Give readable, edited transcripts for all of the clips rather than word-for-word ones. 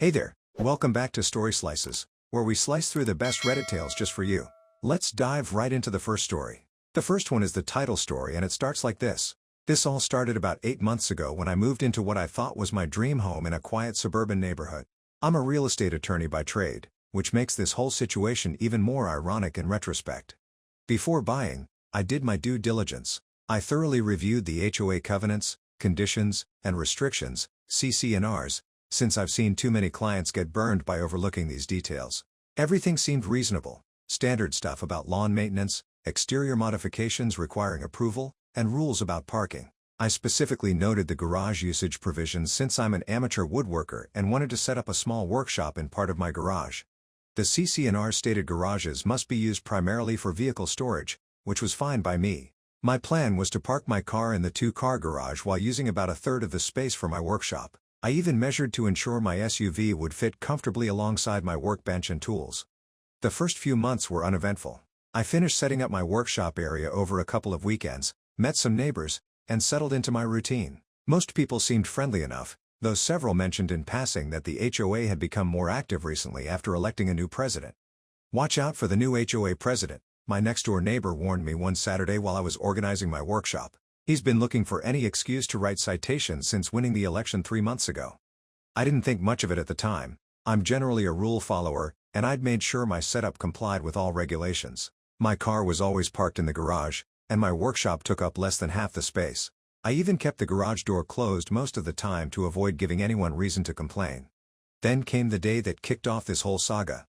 Hey there, welcome back to Story Slices, where we slice through the best Reddit tales just for you. Let's dive right into the first story. The first one is the Tittle story, and it starts like this. This all started about 8 months ago when I moved into what I thought was my dream home in a quiet suburban neighborhood. I'm a real estate attorney by trade, which makes this whole situation even more ironic in retrospect. Before buying, I did my due diligence. I thoroughly reviewed the HOA covenants, conditions, and restrictions, CC&Rs, since I've seen too many clients get burned by overlooking these details. Everything seemed reasonable. Standard stuff about lawn maintenance, exterior modifications requiring approval, and rules about parking. I specifically noted the garage usage provisions since I'm an amateur woodworker and wanted to set up a small workshop in part of my garage. The CC&R stated garages must be used primarily for vehicle storage, which was fine by me. My plan was to park my car in the two-car garage while using about a third of the space for my workshop. I even measured to ensure my SUV would fit comfortably alongside my workbench and tools. The first few months were uneventful. I finished setting up my workshop area over a couple of weekends, met some neighbors, and settled into my routine. Most people seemed friendly enough, though several mentioned in passing that the HOA had become more active recently after electing a new president. Watch out for the new HOA president, my next-door neighbor warned me one Saturday while I was organizing my workshop. He's been looking for any excuse to write citations since winning the election 3 months ago. I didn't think much of it at the time. I'm generally a rule follower, and I'd made sure my setup complied with all regulations. My car was always parked in the garage, and my workshop took up less than half the space. I even kept the garage door closed most of the time to avoid giving anyone reason to complain. Then came the day that kicked off this whole saga.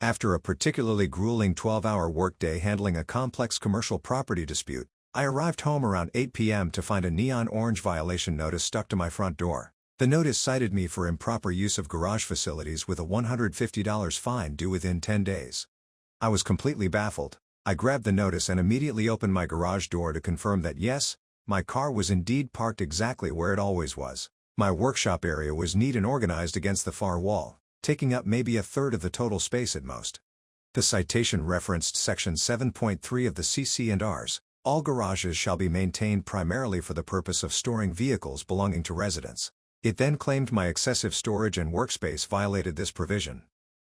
After a particularly grueling 12-hour workday handling a complex commercial property dispute, I arrived home around 8 p.m. to find a neon orange violation notice stuck to my front door. The notice cited me for improper use of garage facilities with a $150 fine due within 10 days. I was completely baffled. I grabbed the notice and immediately opened my garage door to confirm that yes, my car was indeed parked exactly where it always was. My workshop area was neat and organized against the far wall, taking up maybe a third of the total space at most. The citation referenced Section 7.3 of the CC&Rs. All garages shall be maintained primarily for the purpose of storing vehicles belonging to residents. It then claimed my excessive storage and workspace violated this provision.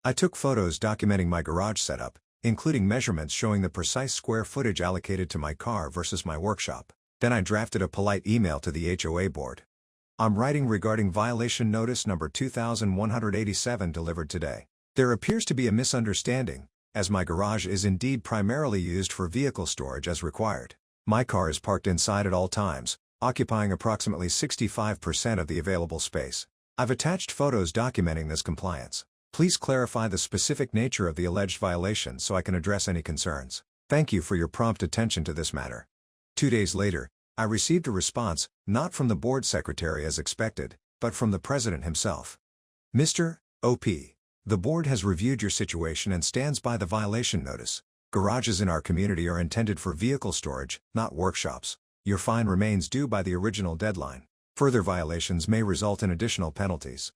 I took photos documenting my garage setup, including measurements showing the precise square footage allocated to my car versus my workshop. Then I drafted a polite email to the HOA board. I'm writing regarding violation notice number 2187 delivered today. There appears to be a misunderstanding, as my garage is indeed primarily used for vehicle storage as required. My car is parked inside at all times, occupying approximately 65% of the available space. I've attached photos documenting this compliance. Please clarify the specific nature of the alleged violation so I can address any concerns. Thank you for your prompt attention to this matter. 2 days later, I received a response, not from the board secretary as expected, but from the president himself. Mr. O.P. The board has reviewed your situation and stands by the violation notice. Garages in our community are intended for vehicle storage, not workshops. Your fine remains due by the original deadline. Further violations may result in additional penalties.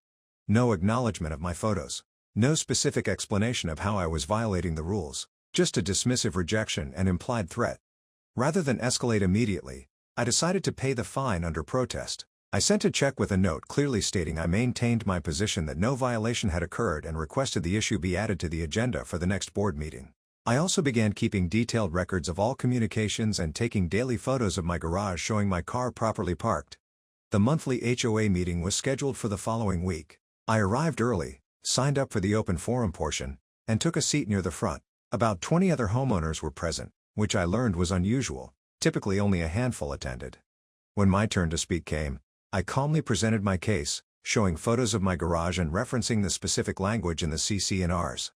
No acknowledgement of my photos. No specific explanation of how I was violating the rules. Just a dismissive rejection and implied threat. Rather than escalate immediately, I decided to pay the fine under protest. I sent a check with a note clearly stating I maintained my position that no violation had occurred and requested the issue be added to the agenda for the next board meeting. I also began keeping detailed records of all communications and taking daily photos of my garage showing my car properly parked. The monthly HOA meeting was scheduled for the following week. I arrived early, signed up for the open forum portion, and took a seat near the front. About 20 other homeowners were present, which I learned was unusual. Typically only a handful attended. When my turn to speak came, I calmly presented my case, showing photos of my garage and referencing the specific language in the CC&Rs.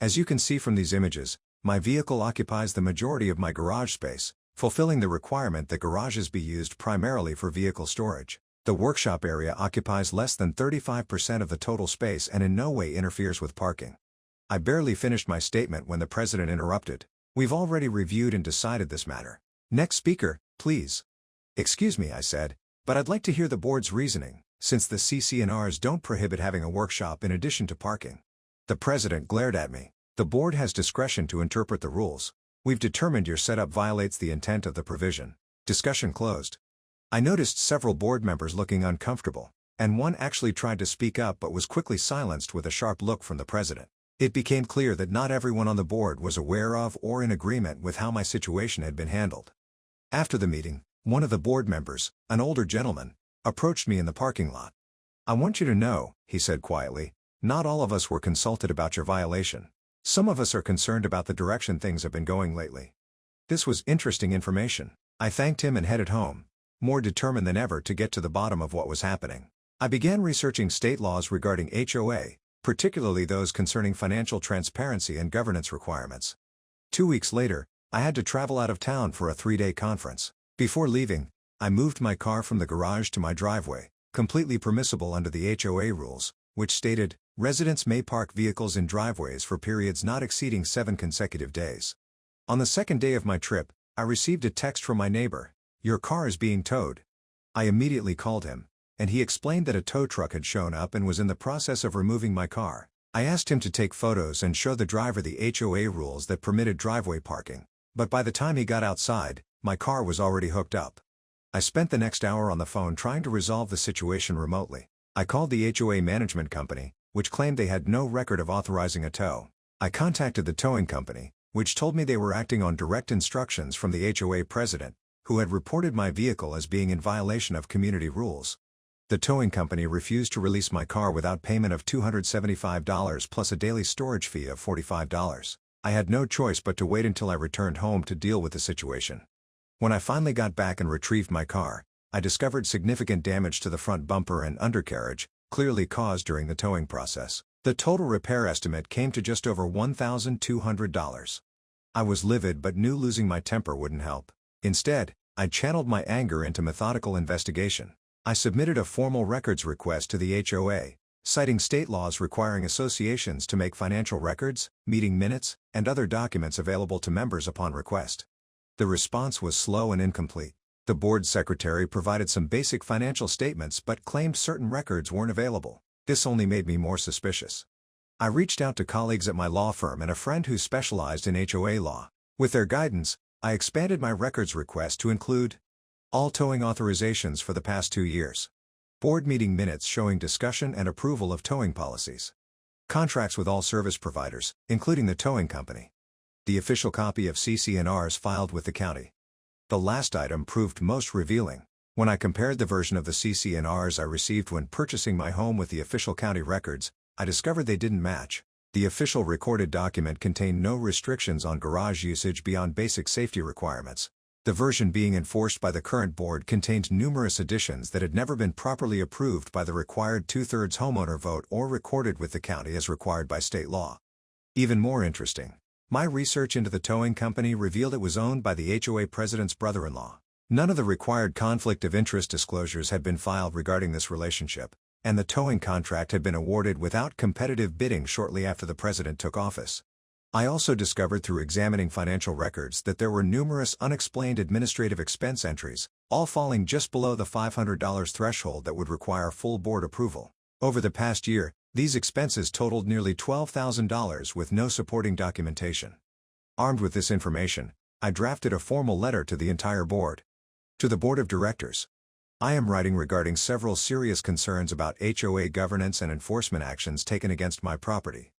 As you can see from these images, my vehicle occupies the majority of my garage space, fulfilling the requirement that garages be used primarily for vehicle storage. The workshop area occupies less than 35% of the total space and in no way interferes with parking. I barely finished my statement when the president interrupted. We've already reviewed and decided this matter. Next speaker, please. Excuse me, I said, but I'd like to hear the board's reasoning, since the CC&Rs don't prohibit having a workshop in addition to parking. The president glared at me. The board has discretion to interpret the rules. We've determined your setup violates the intent of the provision. Discussion closed. I noticed several board members looking uncomfortable. and one actually tried to speak up but was quickly silenced with a sharp look from the president. It became clear that not everyone on the board was aware of or in agreement with how my situation had been handled. After the meeting, one of the board members, an older gentleman, approached me in the parking lot. "I want you to know," he said quietly, "not all of us were consulted about your violation. Some of us are concerned about the direction things have been going lately." This was interesting information. I thanked him and headed home, more determined than ever to get to the bottom of what was happening. I began researching state laws regarding HOA, particularly those concerning financial transparency and governance requirements. 2 weeks later, I had to travel out of town for a 3-day conference. Before leaving, I moved my car from the garage to my driveway, completely permissible under the HOA rules, which stated, residents may park vehicles in driveways for periods not exceeding 7 consecutive days. On the second day of my trip, I received a text from my neighbor, "Your car is being towed." I immediately called him, and he explained that a tow truck had shown up and was in the process of removing my car. I asked him to take photos and show the driver the HOA rules that permitted driveway parking, but by the time he got outside, my car was already hooked up. I spent the next hour on the phone trying to resolve the situation remotely. I called the HOA management company, which claimed they had no record of authorizing a tow. I contacted the towing company, which told me they were acting on direct instructions from the HOA president, who had reported my vehicle as being in violation of community rules. The towing company refused to release my car without payment of $275 plus a daily storage fee of $45. I had no choice but to wait until I returned home to deal with the situation. When I finally got back and retrieved my car, I discovered significant damage to the front bumper and undercarriage, clearly caused during the towing process. The total repair estimate came to just over $1,200. I was livid but knew losing my temper wouldn't help. Instead, I channeled my anger into methodical investigation. I submitted a formal records request to the HOA, citing state laws requiring associations to make financial records, meeting minutes, and other documents available to members upon request. The response was slow and incomplete. The board secretary provided some basic financial statements but claimed certain records weren't available. This only made me more suspicious. I reached out to colleagues at my law firm and a friend who specialized in HOA law. With their guidance, I expanded my records request to include all towing authorizations for the past 2 years, board meeting minutes showing discussion and approval of towing policies, contracts with all service providers, including the towing company, the official copy of CC&Rs filed with the county. The last item proved most revealing. When I compared the version of the CC&Rs I received when purchasing my home with the official county records, I discovered they didn't match. The official recorded document contained no restrictions on garage usage beyond basic safety requirements. The version being enforced by the current board contained numerous additions that had never been properly approved by the required 2/3 homeowner vote or recorded with the county as required by state law. Even more interesting, my research into the towing company revealed it was owned by the HOA president's brother-in-law. None of the required conflict of interest disclosures had been filed regarding this relationship, and the towing contract had been awarded without competitive bidding shortly after the president took office. I also discovered through examining financial records that there were numerous unexplained administrative expense entries, all falling just below the $500 threshold that would require full board approval. Over the past year, these expenses totaled nearly $12,000 with no supporting documentation. Armed with this information, I drafted a formal letter to the entire board. To the board of directors, I am writing regarding several serious concerns about HOA governance and enforcement actions taken against my property.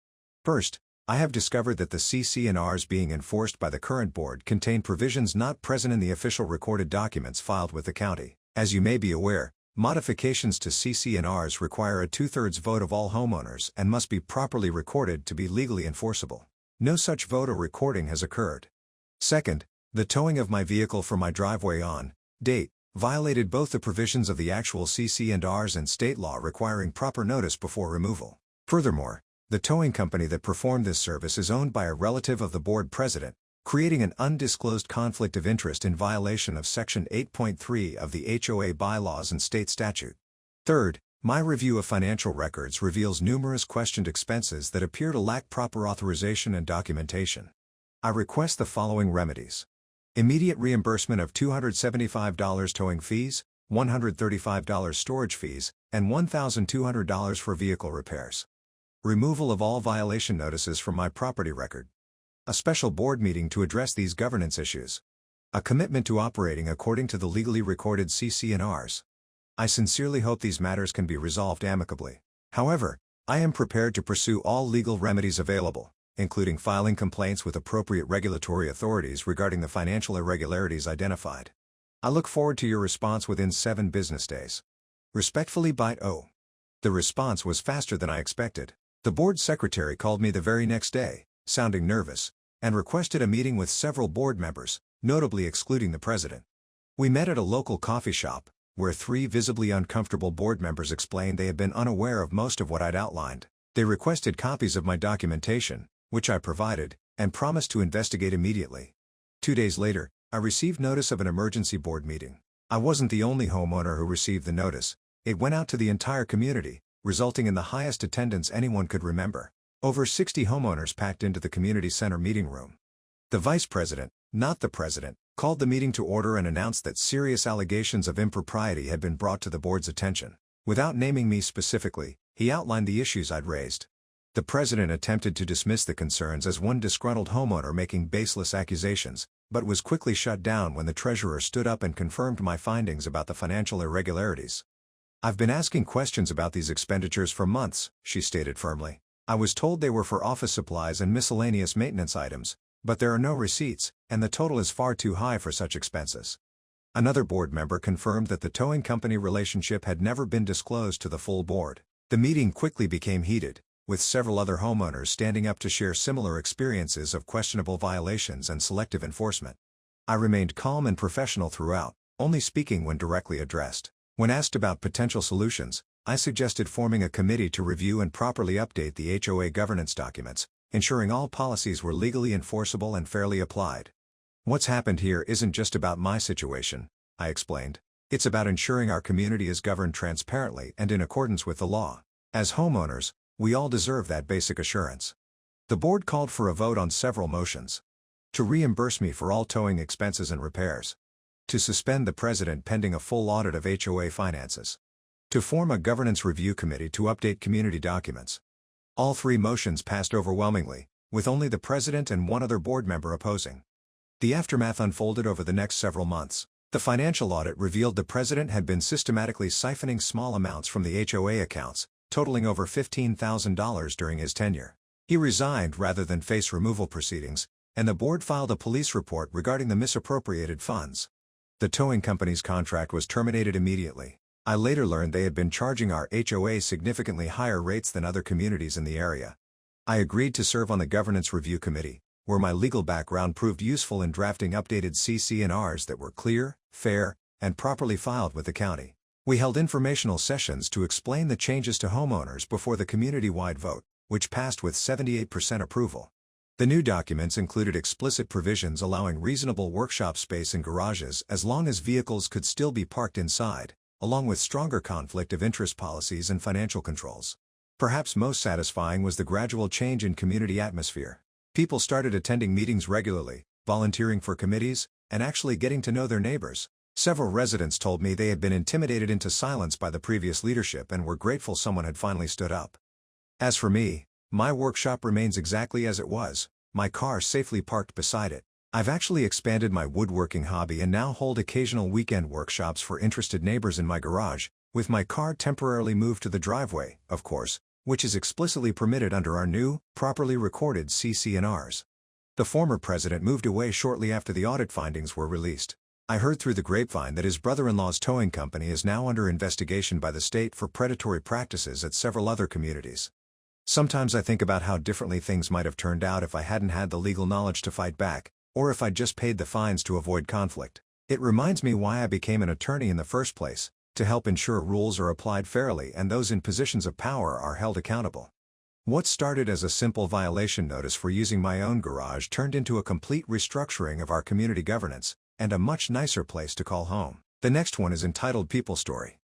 First, I have discovered that the CC&Rs being enforced by the current board contain provisions not present in the official recorded documents filed with the county. As you may be aware, modifications to CC&Rs require a 2/3 vote of all homeowners and must be properly recorded to be legally enforceable. No such vote or recording has occurred. Second, the towing of my vehicle from my driveway on date violated both the provisions of the actual CC&Rs and state law requiring proper notice before removal. Furthermore, the towing company that performed this service is owned by a relative of the board president, creating an undisclosed conflict of interest in violation of Section 8.3 of the HOA bylaws and state statute. Third, my review of financial records reveals numerous questioned expenses that appear to lack proper authorization and documentation. I request the following remedies: immediate reimbursement of $275 towing fees, $135 storage fees, and $1,200 for vehicle repairs. Removal of all violation notices from my property record. A special board meeting to address these governance issues. A commitment to operating according to the legally recorded CC&Rs. I sincerely hope these matters can be resolved amicably. However, I am prepared to pursue all legal remedies available, including filing complaints with appropriate regulatory authorities regarding the financial irregularities identified. I look forward to your response within 7 business days. Respectfully, Byte O. The response was faster than I expected. The board secretary called me the very next day, sounding nervous, and requested a meeting with several board members, notably excluding the president. We met at a local coffee shop, where 3 visibly uncomfortable board members explained they had been unaware of most of what I'd outlined. They requested copies of my documentation, which I provided, and promised to investigate immediately. 2 days later, I received notice of an emergency board meeting. I wasn't the only homeowner who received the notice. It went out to the entire community, resulting in the highest attendance anyone could remember. Over 60 homeowners packed into the community center meeting room. The vice president, not the president, called the meeting to order and announced that serious allegations of impropriety had been brought to the board's attention. Without naming me specifically, he outlined the issues I'd raised. The president attempted to dismiss the concerns as one disgruntled homeowner making baseless accusations, but was quickly shut down when the treasurer stood up and confirmed my findings about the financial irregularities. "I've been asking questions about these expenditures for months," she stated firmly. "I was told they were for office supplies and miscellaneous maintenance items, but there are no receipts, and the total is far too high for such expenses." Another board member confirmed that the towing company relationship had never been disclosed to the full board. The meeting quickly became heated, with several other homeowners standing up to share similar experiences of questionable violations and selective enforcement. I remained calm and professional throughout, only speaking when directly addressed. When asked about potential solutions, I suggested forming a committee to review and properly update the HOA governance documents, ensuring all policies were legally enforceable and fairly applied. "What's happened here isn't just about my situation," I explained. "It's about ensuring our community is governed transparently and in accordance with the law. As homeowners, we all deserve that basic assurance." The board called for a vote on several motions. To reimburse me for all towing expenses and repairs. To suspend the president pending a full audit of HOA finances. To form a governance review committee to update community documents. All 3 motions passed overwhelmingly, with only the president and 1 other board member opposing. The aftermath unfolded over the next several months. The financial audit revealed the president had been systematically siphoning small amounts from the HOA accounts, totaling over $15,000 during his tenure. He resigned rather than face removal proceedings, and the board filed a police report regarding the misappropriated funds. The towing company's contract was terminated immediately. I later learned they had been charging our HOA significantly higher rates than other communities in the area. I agreed to serve on the Governance Review Committee, where my legal background proved useful in drafting updated CC&Rs that were clear, fair, and properly filed with the county. We held informational sessions to explain the changes to homeowners before the community-wide vote, which passed with 78% approval. The new documents included explicit provisions allowing reasonable workshop space in garages as long as vehicles could still be parked inside, along with stronger conflict of interest policies and financial controls. Perhaps most satisfying was the gradual change in community atmosphere. People started attending meetings regularly, volunteering for committees, and actually getting to know their neighbors. Several residents told me they had been intimidated into silence by the previous leadership and were grateful someone had finally stood up. As for me, my workshop remains exactly as it was, my car safely parked beside it. I've actually expanded my woodworking hobby and now hold occasional weekend workshops for interested neighbors in my garage, with my car temporarily moved to the driveway, of course, which is explicitly permitted under our new, properly recorded CC&Rs. The former president moved away shortly after the audit findings were released. I heard through the grapevine that his brother-in-law's towing company is now under investigation by the state for predatory practices at several other communities. Sometimes I think about how differently things might have turned out if I hadn't had the legal knowledge to fight back, or if I'd just paid the fines to avoid conflict. It reminds me why I became an attorney in the first place, to help ensure rules are applied fairly and those in positions of power are held accountable. What started as a simple violation notice for using my own garage turned into a complete restructuring of our community governance, and a much nicer place to call home. The next one is entitled People Story.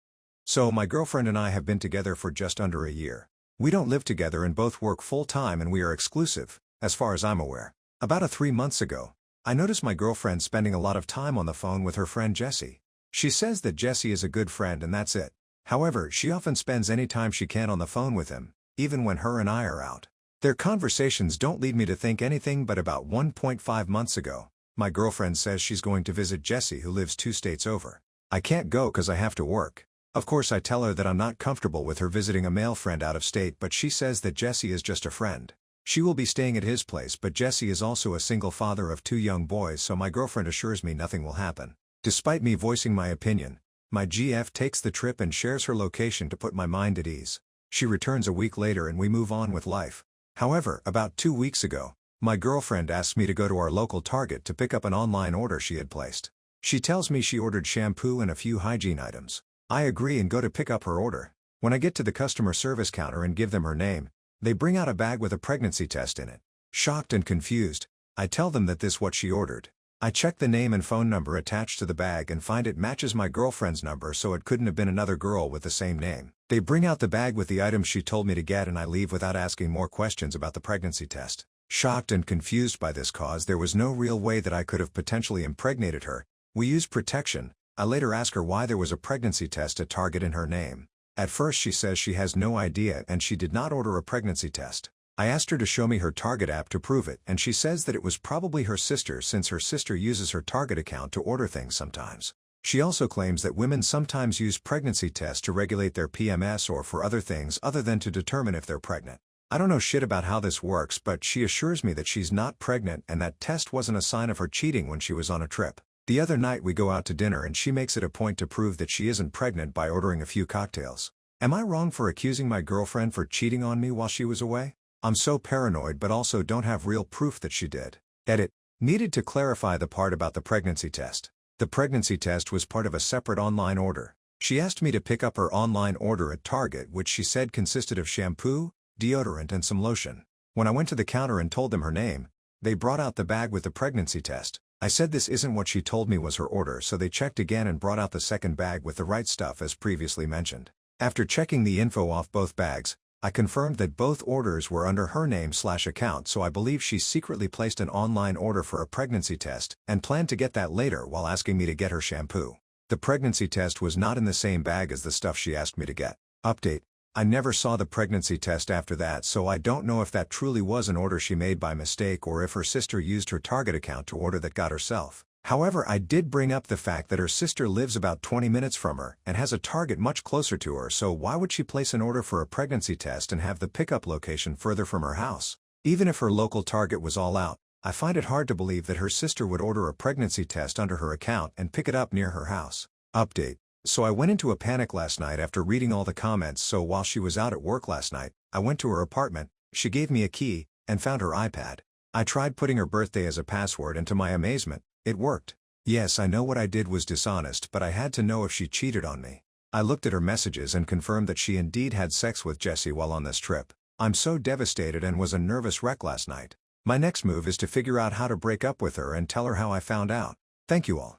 So my girlfriend and I have been together for just under a year. We don't live together and both work full-time, and we are exclusive, as far as I'm aware. About 3 months ago, I noticed my girlfriend spending a lot of time on the phone with her friend Jessie. She says that Jessie is a good friend and that's it. However, she often spends any time she can on the phone with him, even when her and I are out. Their conversations don't lead me to think anything, but about 1.5 months ago, my girlfriend says she's going to visit Jessie, who lives 2 states over. I can't go 'cause I have to work. Of course I tell her that I'm not comfortable with her visiting a male friend out of state, but she says that Jesse is just a friend. She will be staying at his place, but Jesse is also a single father of 2 young boys, so my girlfriend assures me nothing will happen. Despite me voicing my opinion, my GF takes the trip and shares her location to put my mind at ease. She returns a week later and we move on with life. However, about 2 weeks ago, my girlfriend asked me to go to our local Target to pick up an online order she had placed. She tells me she ordered shampoo and a few hygiene items. I agree and go to pick up her order. When I get to the customer service counter and give them her name, they bring out a bag with a pregnancy test in it. Shocked and confused, I tell them that this is what she ordered. I check the name and phone number attached to the bag and find it matches my girlfriend's number, so it couldn't have been another girl with the same name. They bring out the bag with the items she told me to get and I leave without asking more questions about the pregnancy test. Shocked and confused by this cause, there was no real way that I could have potentially impregnated her. We used protection. I later ask her why there was a pregnancy test at Target in her name. At first she says she has no idea and she did not order a pregnancy test. I asked her to show me her Target app to prove it, and she says that it was probably her sister, since her sister uses her Target account to order things sometimes. She also claims that women sometimes use pregnancy tests to regulate their PMS or for other things other than to determine if they're pregnant. I don't know shit about how this works, but she assures me that she's not pregnant and that test wasn't a sign of her cheating when she was on a trip. The other night we go out to dinner and she makes it a point to prove that she isn't pregnant by ordering a few cocktails. Am I wrong for accusing my girlfriend for cheating on me while she was away? I'm so paranoid but also don't have real proof that she did. Edit. Needed to clarify the part about the pregnancy test. The pregnancy test was part of a separate online order. She asked me to pick up her online order at Target, which she said consisted of shampoo, deodorant and some lotion. When I went to the counter and told them her name, they brought out the bag with the pregnancy test. I said this isn't what she told me was her order, so they checked again and brought out the second bag with the right stuff as previously mentioned. After checking the info off both bags, I confirmed that both orders were under her name/account, so I believe she secretly placed an online order for a pregnancy test and planned to get that later while asking me to get her shampoo. The pregnancy test was not in the same bag as the stuff she asked me to get. Update. I never saw the pregnancy test after that, so I don't know if that truly was an order she made by mistake or if her sister used her Target account to order that got herself. However, I did bring up the fact that her sister lives about 20 minutes from her and has a Target much closer to her, so why would she place an order for a pregnancy test and have the pickup location further from her house? Even if her local Target was all out, I find it hard to believe that her sister would order a pregnancy test under her account and pick it up near her house. Update. So I went into a panic last night after reading all the comments, so while she was out at work last night, I went to her apartment, she gave me a key, and found her iPad. I tried putting her birthday as a password and to my amazement, it worked. Yes, I know what I did was dishonest, but I had to know if she cheated on me. I looked at her messages and confirmed that she indeed had sex with Jesse while on this trip. I'm so devastated and was a nervous wreck last night. My next move is to figure out how to break up with her and tell her how I found out. Thank you all.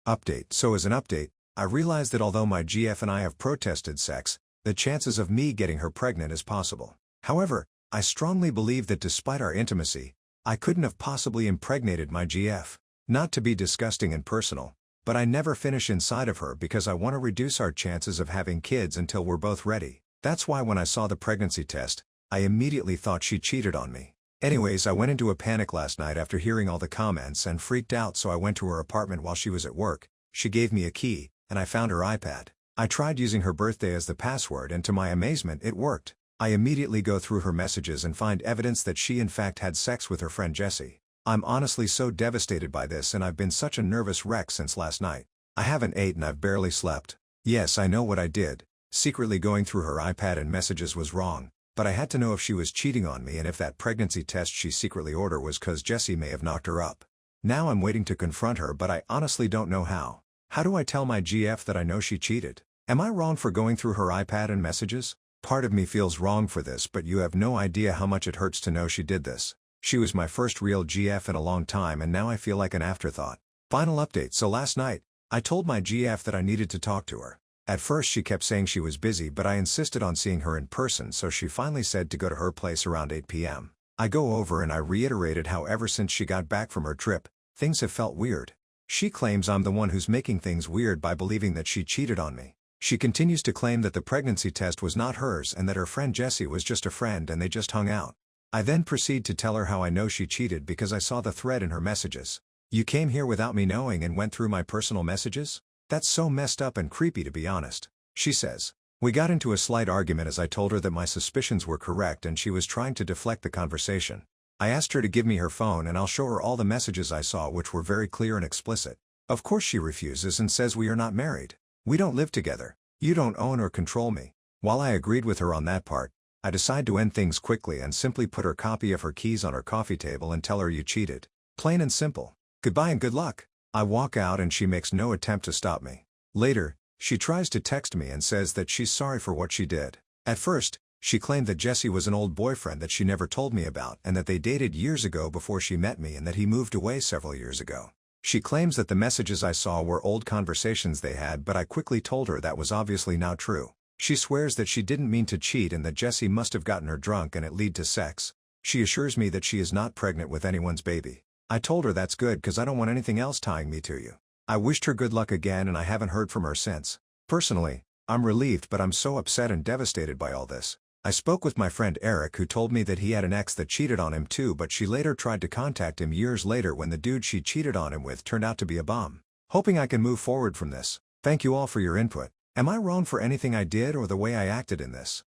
Update. So as an update, I realized that although my GF and I have protested sex, the chances of me getting her pregnant is possible. However, I strongly believe that despite our intimacy, I couldn't have possibly impregnated my GF. Not to be disgusting and personal, but I never finish inside of her because I want to reduce our chances of having kids until we're both ready. That's why when I saw the pregnancy test, I immediately thought she cheated on me. Anyways, I went into a panic last night after hearing all the comments and freaked out, so I went to her apartment while she was at work. She gave me a key, and I found her iPad. I tried using her birthday as the password and to my amazement it worked. I immediately go through her messages and find evidence that she in fact had sex with her friend Jesse. I'm honestly so devastated by this and I've been such a nervous wreck since last night. I haven't ate and I've barely slept. Yes, I know what I did. Secretly going through her iPad and messages was wrong, but I had to know if she was cheating on me and if that pregnancy test she secretly ordered was cause Jesse may have knocked her up. Now I'm waiting to confront her, but I honestly don't know how. How do I tell my GF that I know she cheated? Am I wrong for going through her iPad and messages? Part of me feels wrong for this, but you have no idea how much it hurts to know she did this. She was my first real GF in a long time and now I feel like an afterthought. Final update. So last night, I told my GF that I needed to talk to her. At first she kept saying she was busy, but I insisted on seeing her in person, so she finally said to go to her place around 8 p.m. I go over and I reiterated how ever since she got back from her trip, things have felt weird. She claims I'm the one who's making things weird by believing that she cheated on me. She continues to claim that the pregnancy test was not hers and that her friend Jesse was just a friend and they just hung out. I then proceed to tell her how I know she cheated because I saw the thread in her messages. You came here without me knowing and went through my personal messages? That's so messed up and creepy, to be honest. She says, "We got into a slight argument as I told her that my suspicions were correct and she was trying to deflect the conversation. I asked her to give me her phone and I'll show her all the messages I saw which were very clear and explicit. Of course she refuses and says we are not married. We don't live together. You don't own or control me." While I agreed with her on that part, I decide to end things quickly and simply put her copy of her keys on her coffee table and tell her you cheated. Plain and simple. Goodbye and good luck. I walk out and she makes no attempt to stop me. Later, she tries to text me and says that she's sorry for what she did. At first, she claimed that Jesse was an old boyfriend that she never told me about and that they dated years ago before she met me and that he moved away several years ago. She claims that the messages I saw were old conversations they had, but I quickly told her that was obviously not true. She swears that she didn't mean to cheat and that Jesse must have gotten her drunk and it led to sex. She assures me that she is not pregnant with anyone's baby. I told her that's good because I don't want anything else tying me to you. I wished her good luck again and I haven't heard from her since. Personally, I'm relieved but I'm so upset and devastated by all this. I spoke with my friend Eric who told me that he had an ex that cheated on him too, but she later tried to contact him years later when the dude she cheated on him with turned out to be a bum. Hoping I can move forward from this. Thank you all for your input. Am I wrong for anything I did or the way I acted in this?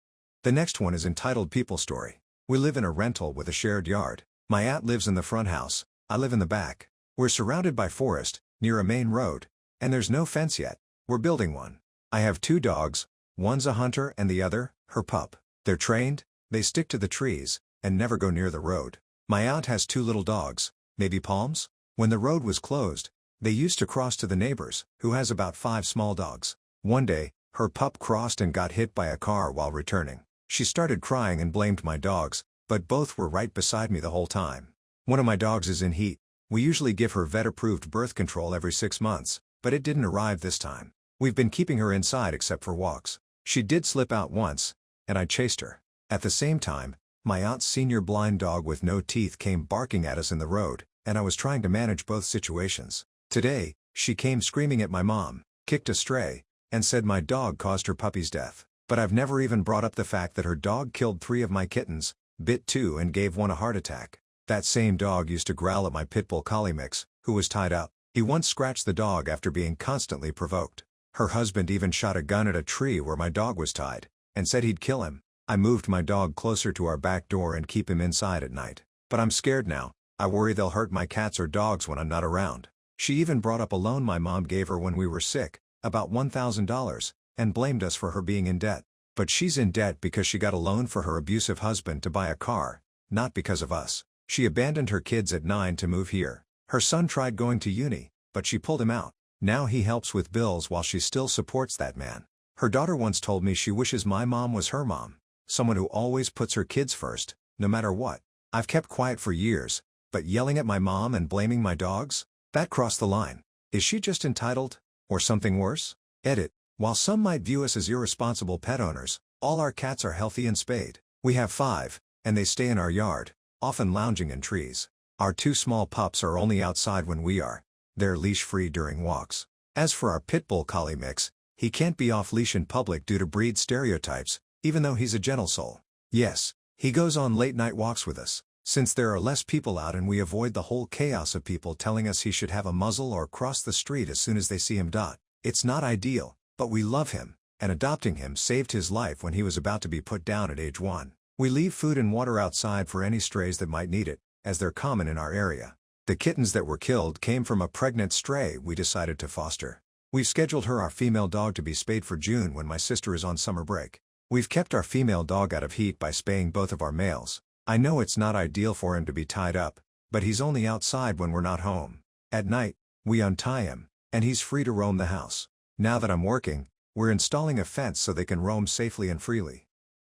The next one is entitled People Story. We live in a rental with a shared yard. My aunt lives in the front house. I live in the back. We're surrounded by forest, near a main road, and there's no fence yet. We're building one. I have 2 dogs, one's a hunter and the other, her pup. They're trained, they stick to the trees, and never go near the road. My aunt has 2 little dogs, maybe Palms? When the road was closed, they used to cross to the neighbor's, who has about 5 small dogs. One day, her pup crossed and got hit by a car while returning. She started crying and blamed my dogs, but both were right beside me the whole time. One of my dogs is in heat. We usually give her vet-approved birth control every 6 months, but it didn't arrive this time. We've been keeping her inside except for walks. She did slip out once, and I chased her. At the same time, my aunt's senior blind dog with no teeth came barking at us in the road, and I was trying to manage both situations. Today, she came screaming at my mom, kicked a stray, and said my dog caused her puppy's death. But I've never even brought up the fact that her dog killed 3 of my kittens, bit 2 and gave 1 a heart attack. That same dog used to growl at my pit bull collie mix, who was tied up. He once scratched the dog after being constantly provoked. Her husband even shot a gun at a tree where my dog was tied, and said he'd kill him. I moved my dog closer to our back door and keep him inside at night. But I'm scared now. I worry they'll hurt my cats or dogs when I'm not around. She even brought up a loan my mom gave her when we were sick, about $1,000, and blamed us for her being in debt. But she's in debt because she got a loan for her abusive husband to buy a car, not because of us. She abandoned her kids at 9 to move here. Her son tried going to uni, but she pulled him out. Now he helps with bills while she still supports that man. Her daughter once told me she wishes my mom was her mom, someone who always puts her kids first, no matter what. I've kept quiet for years, but yelling at my mom and blaming my dogs? That crossed the line. Is she just entitled? Or something worse? Edit. While some might view us as irresponsible pet owners, all our cats are healthy and spayed. We have 5, and they stay in our yard, often lounging in trees. Our 2 small pups are only outside when we are. They're leash-free during walks. As for our pit bull collie mix, he can't be off-leash in public due to breed stereotypes, even though he's a gentle soul. Yes, he goes on late-night walks with us. Since there are less people out and we avoid the whole chaos of people telling us he should have a muzzle or cross the street as soon as they see him. It's not ideal, but we love him, and adopting him saved his life when he was about to be put down at age 1. We leave food and water outside for any strays that might need it, as they're common in our area. The kittens that were killed came from a pregnant stray we decided to foster. We've scheduled our female dog to be spayed for June when my sister is on summer break. We've kept our female dog out of heat by spaying both of our males. I know it's not ideal for him to be tied up, but he's only outside when we're not home. At night, we untie him, and he's free to roam the house. Now that I'm working, we're installing a fence so they can roam safely and freely.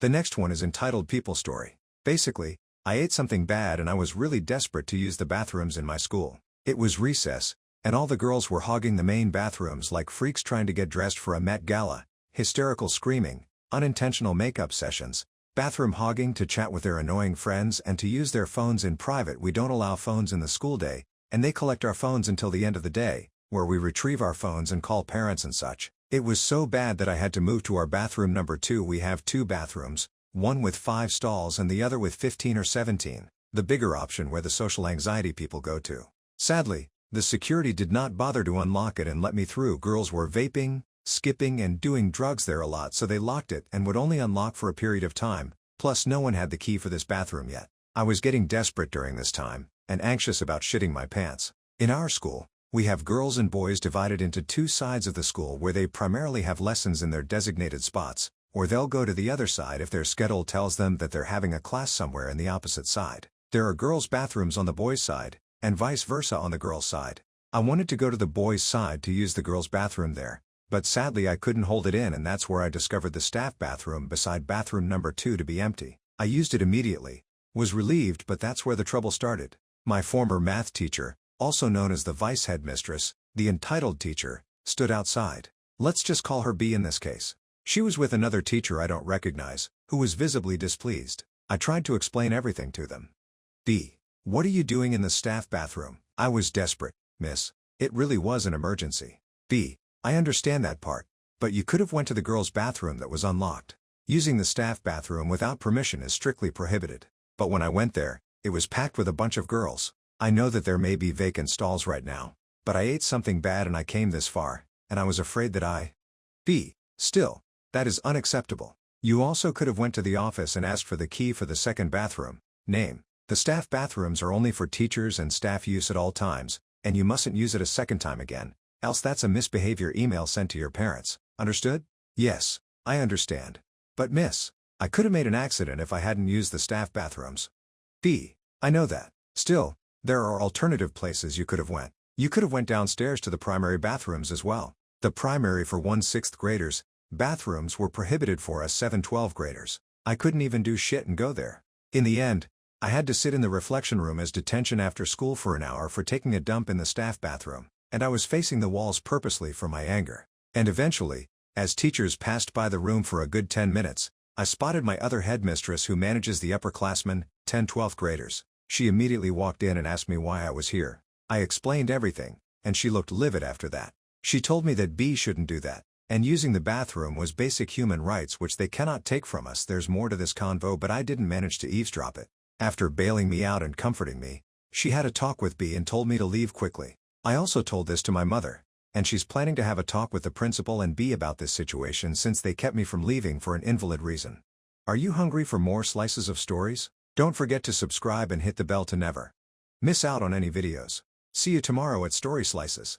The next one is entitled People Story. Basically, I ate something bad and I was really desperate to use the bathrooms in my school. It was recess, and all the girls were hogging the main bathrooms like freaks trying to get dressed for a Met Gala, hysterical screaming, unintentional makeup sessions, bathroom hogging to chat with their annoying friends and to use their phones in private. We don't allow phones in the school day, and they collect our phones until the end of the day, where we retrieve our phones and call parents and such. It was so bad that I had to move to our bathroom number 2. We have 2 bathrooms, one with 5 stalls and the other with 15 or 17, the bigger option where the social anxiety people go to. Sadly, the security did not bother to unlock it and let me through. Girls were vaping, skipping and doing drugs there a lot, so they locked it and would only unlock for a period of time, plus no one had the key for this bathroom yet. I was getting desperate during this time, and anxious about shitting my pants. In our school, we have girls and boys divided into two sides of the school where they primarily have lessons in their designated spots, or they'll go to the other side if their schedule tells them that they're having a class somewhere in the opposite side. There are girls' bathrooms on the boys' side, and vice versa on the girls' side. I wanted to go to the boys' side to use the girls' bathroom there, but sadly I couldn't hold it in, and that's where I discovered the staff bathroom beside bathroom number 2 to be empty. I used it immediately, was relieved, but that's where the trouble started. My former math teacher, also known as the vice headmistress, the entitled teacher, stood outside. Let's just call her B in this case. She was with another teacher I don't recognize, who was visibly displeased. I tried to explain everything to them. B. What are you doing in the staff bathroom? I was desperate, miss. It really was an emergency. B. I understand that part, but you could have went to the girls' bathroom that was unlocked. Using the staff bathroom without permission is strictly prohibited. But when I went there, it was packed with a bunch of girls. I know that there may be vacant stalls right now, but I ate something bad and I came this far, and I was afraid that I... B. Still, that is unacceptable. You also could have went to the office and asked for the key for the second bathroom. Name. The staff bathrooms are only for teachers and staff use at all times, and you mustn't use it a second time again, else that's a misbehavior email sent to your parents. Understood? Yes, I understand. But miss, I could have made an accident if I hadn't used the staff bathrooms. B. I know that. Still, there are alternative places you could have went. You could have went downstairs to the primary bathrooms as well. The primary for 1/6 graders, bathrooms were prohibited for us 7/12 graders. I couldn't even do shit and go there. In the end, I had to sit in the reflection room as detention after school for an hour for taking a dump in the staff bathroom, and I was facing the walls purposely for my anger. And eventually, as teachers passed by the room for a good 10 minutes, I spotted my other headmistress who manages the upperclassmen, 10/12 graders. She immediately walked in and asked me why I was here. I explained everything, and she looked livid after that. She told me that B shouldn't do that, and using the bathroom was basic human rights which they cannot take from us. There's more to this convo, but I didn't manage to eavesdrop it. After bailing me out and comforting me, she had a talk with B and told me to leave quickly. I also told this to my mother, and she's planning to have a talk with the principal and B about this situation since they kept me from leaving for an invalid reason. Are you hungry for more slices of stories? Don't forget to subscribe and hit the bell to never miss out on any videos. See you tomorrow at Story Slices.